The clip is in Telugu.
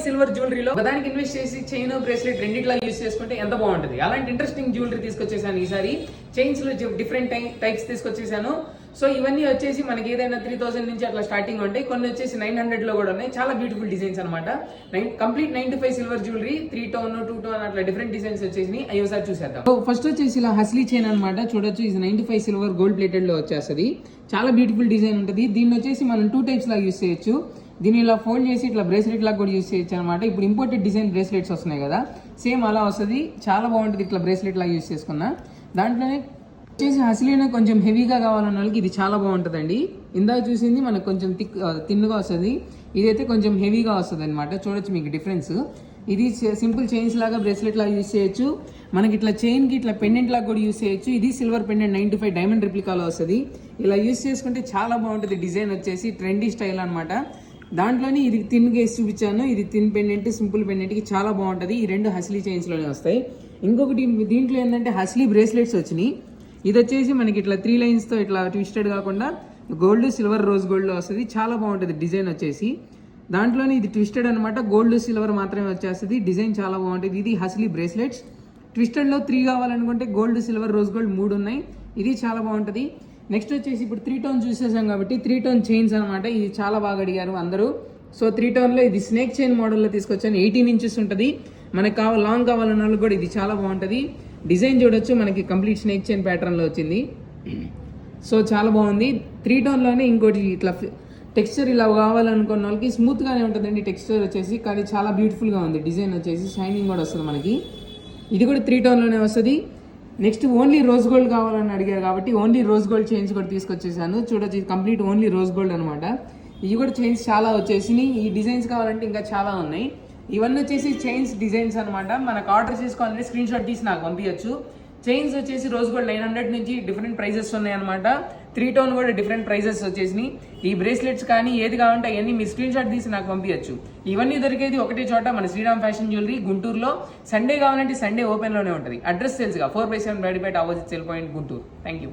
సిల్వర్ జ్యువెలరీలో దానికి ఇన్వెస్ట్ చేసి చైన్ బ్రేస్లెట్ రెండిట్లా యూస్ చేసుకుంటే ఎంత బాగుంటుంది. అలాంటి ఇంట్రెస్టింగ్ జ్యువెలరీ తీసుకొచ్చేసాను ఈసారి. చైన్స్ లో డిఫరెంట్ టైప్స్ తీసుకొచ్చేసాను. సో ఇవన్నీ వచ్చేసి మనకి ఏదైనా 3000 నుంచి అట్లా స్టార్టింగ్ ఉంటాయి. కొన్ని వచ్చేసి 900 లో కూడా ఉన్నాయి. చాలా బ్యూటిఫుల్ డిజైన్స్ అనమాట. Complete 95 silver jewellery 3 tone 2 tone అట్లా డిఫరెంట్ డిజైన్స్ వచ్చేసి అవి ఒకసారి చూసేద్దాం. ఫస్ట్ వచ్చేసి ఇలా హస్లీ చైన్ అనమాట. చూడొచ్చు ఇది 95 సిల్వర్ గోల్డ్ ప్లేటెడ్ లో వచ్చేస్తుంది. చాలా బ్యూటిఫుల్ డిజైన్ ఉంటుంది. దీన్ని వచ్చేసి మనం 2 టైప్స్ లాగా యూస్ చేయొచ్చు. దీన్ని ఇలా ఫోల్డ్ చేసి ఇట్లా బ్రేస్లెట్ లాగా కూడా యూస్ చేయొచ్చు అనమాట. ఇప్పుడు ఇంపోర్టెడ్ డిజైన్ బ్రేస్లెట్స్ వస్తున్నాయి కదా, సేమ్ అలా వస్తుంది. చాలా బాగుంటుంది ఇట్లా బ్రేస్లెట్ లాగా యూస్ చేసుకున్నా. దాంట్లోనే వచ్చేసి హస్లీనే కొంచెం హెవీగా కావాలన్న వాళ్ళకి ఇది చాలా బాగుంటుందండి. ఇందాక చూసింది మనకు కొంచెం తిన్నుగా వస్తుంది, ఇదైతే కొంచెం హెవీగా వస్తుంది అనమాట. చూడొచ్చు మీకు డిఫరెన్స్. ఇది సింపుల్ చైన్స్ లాగా బ్రేస్లెట్ లాగా యూస్ చేయొచ్చు. మనకి ఇట్లా చైన్ కి ఇట్లా పెండెంట్ లాగా కూడా యూస్ చేయొచ్చు. ఇది సిల్వర్ పెండెంట్ 95 డైమండ్ రిప్లికాలో వస్తుంది. ఇలా యూస్ చేసుకుంటే చాలా బాగుంటుంది. డిజైన్ వచ్చేసి ట్రెండీ స్టైల్ అనమాట. దాంట్లోనే ఇది థిన్ గేస్ చూపించాను. ఇది థిన్ పెండెంట్ సింపుల్ పెండెంట్ కి చాలా బాగుంటుంది. ఈ రెండు హస్లీ చైన్స్ లోనే వస్తాయి. ఇంకొకటి దీంట్లో ఏంటంటే హస్లీ బ్రేస్లెట్స్ వచ్చినాయి. ఇది వచ్చేసి మనకి ఇట్లా 3 లైన్స్ తో ఇట్లా ట్విస్టెడ్ కాకుండా గోల్డ్ సిల్వర్ రోజ్ గోల్డ్ లో వస్తుంది. చాలా బాగుంటుంది డిజైన్ వచ్చేసి. దాంట్లోనే ఇది ట్విస్టెడ్ అనమాట. గోల్డ్ సిల్వర్ మాత్రమే వచ్చేస్తుంది. డిజైన్ చాలా బాగుంటుంది. ఇది హస్లీ బ్రేస్లెట్స్. ట్విస్టెడ్ లో 3 కావాలనుకుంటే గోల్డ్ సిల్వర్ రోజ్ గోల్డ్ 3 ఉన్నాయి. ఇది చాలా బాగుంటుంది. నెక్స్ట్ వచ్చేసి ఇప్పుడు 3 టోన్ చూసేసాం కాబట్టి 3 టోన్ చైన్స్ అనమాట. ఇది చాలా బాగా అడిగారు అందరూ. సో 3 టోన్ లో ఇది స్నేక్ చైన్ మోడల్లో తీసుకొచ్చాను. 18 ఇంచెస్ ఉంటుంది. మనకి లాంగ్ కావాలన్న వాళ్ళు కూడా ఇది చాలా బాగుంటుంది. డిజైన్ చూడొచ్చు, మనకి కంప్లీట్ స్నేక్ చైన్ ప్యాటర్న్ లో వచ్చింది. సో చాలా బాగుంది. 3 టోన్ లోనే ఇంకోటి ఇట్లా టెక్స్చర్ ఇలా కావాలనుకున్న వాళ్ళకి స్మూత్ గానే ఉంటుందండి టెక్స్చర్ వచ్చేసి, కానీ చాలా బ్యూటిఫుల్ గా ఉంది. డిజైన్ వచ్చేసి షైనింగ్ కూడా వస్తుంది మనకి. ఇది కూడా 3 టోన్ లోనే వస్తుంది. నెక్స్ట్ ఓన్లీ రోజ్ గోల్డ్ కావాలని అడిగారు కాబట్టి ఓన్లీ రోజ్ గోల్డ్ చైన్స్ కూడా తీసుకొచ్చేసాను. చూడొచ్చు ఇది కంప్లీట్ ఓన్లీ రోజ్ గోల్డ్ అనమాట. ఇవి కూడా చైన్స్ చాలా వచ్చేసినాయి. ఈ డిజైన్స్ కావాలంటే ఇంకా చాలా ఉన్నాయి. ఇవన్నీ వచ్చేసి చైన్స్ డిజైన్స్ అనమాట. మనకు ఆర్డర్ చేసుకోవాలంటే స్క్రీన్ షాట్ తీసి నాకు పంపించచ్చు. చైన్స్ వచ్చేసి రోజ్ గోల్డ్ 900 నుంచి డిఫరెంట్ ప్రైజెస్ ఉన్నాయి అనమాట. 3 టోన్ కూడా డిఫరెంట్ ప్రైజెస్ వచ్చేసినాయి. ఈ బ్రేస్లెట్స్ కానీ ఏది కావాలంటే అవన్నీ మీ స్క్రీన్ షాట్ తీసి నాకు పంపించచ్చు. ఇవన్నీ దొరికేది ఒకటే చోట, మన శ్రీరామ్ ఫ్యాషన్ జ్యువెలరీ గుంటూరులో. సండే కావాలంటే సండే ఓపెన్ లోనే ఉంటుంది. అడ్రస్ తెలుసుగా 4/7 Bayatapeta opposite cell point Guntur. Thank you.